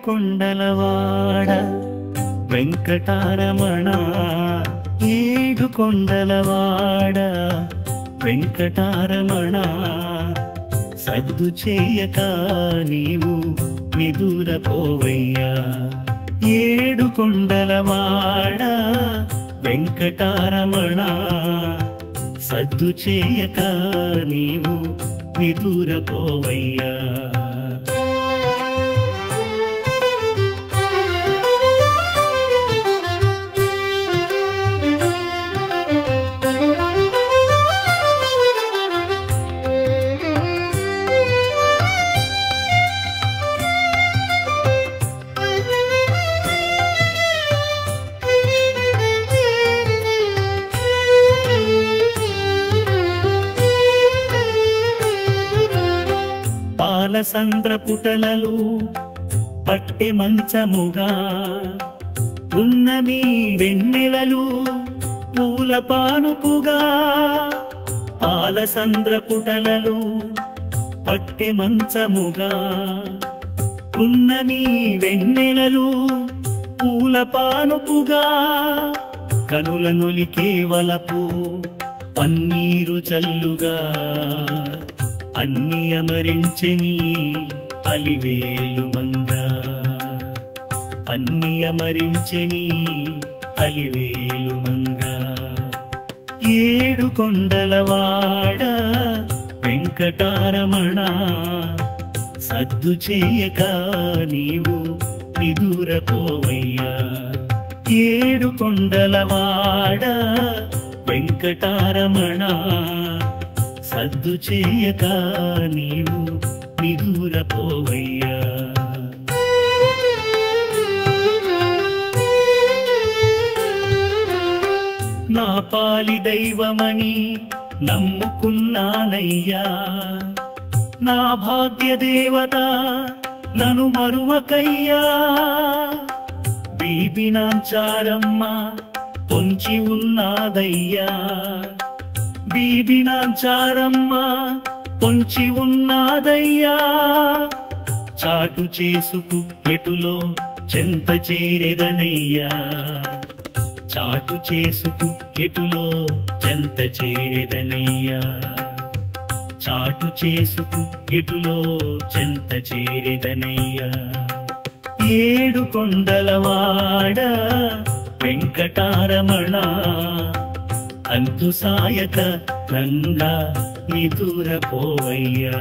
ఏడుకొండలవాడ వెంకటరమణ ఏడుకొండలవాడ వెంకటరమణ సద్దు చేయక నీవు నిదురపోవయ్యా ఏడుకొండలవాడ వెంకటరమణ సద్దు చేయక నీవు నిదురపోవయ్యా పాలసంద్ర పుటలలు పట్టె మంచముగా ఉన్నవి వెన్నెలలు పూల పానుపుగా పాలసంద్ర పుటలలు పట్టె మంచముగా ఉన్నవి వెన్నెలలు పూల పానుపుగా కనుల నొలికే వలపు పన్నీరు చల్లుగా అన్ని అమరించెని అలివేలు మంగ అన్ని అమరించెని అలివేలు మంగ ఏడుకొండలవాడ వెంకటరమణ సద్దు చేయక నీవు నిదురపోవయ్యా ఏడుకొండలవాడ వెంకటరమణ సద్దు చేయక నీవు నిదురపోవయ్యా నా పాలి దైవమని నమ్ముకున్నానయ్యా నా భాగ్య దేవత నన్ను మరువకయ్యా బీబినాంచారమ్మ పొంచి ఉన్నదయ్యా బీబినాంచారమ్మ పొంచి ఉన్నదయ్యా చాటు చేసుకు ఎటులో చెంత చేరెదనయ్యా చాటు చేసుకు ఎటులో చెంత చేరెదనయ్యా చాటు చేసుకు ఎటులో చెంత చేరెదనయ్యా ఏడుకొండలవాడ వెంకటరమణ అంతు సాయక రంగా నిదురపోవయ్యా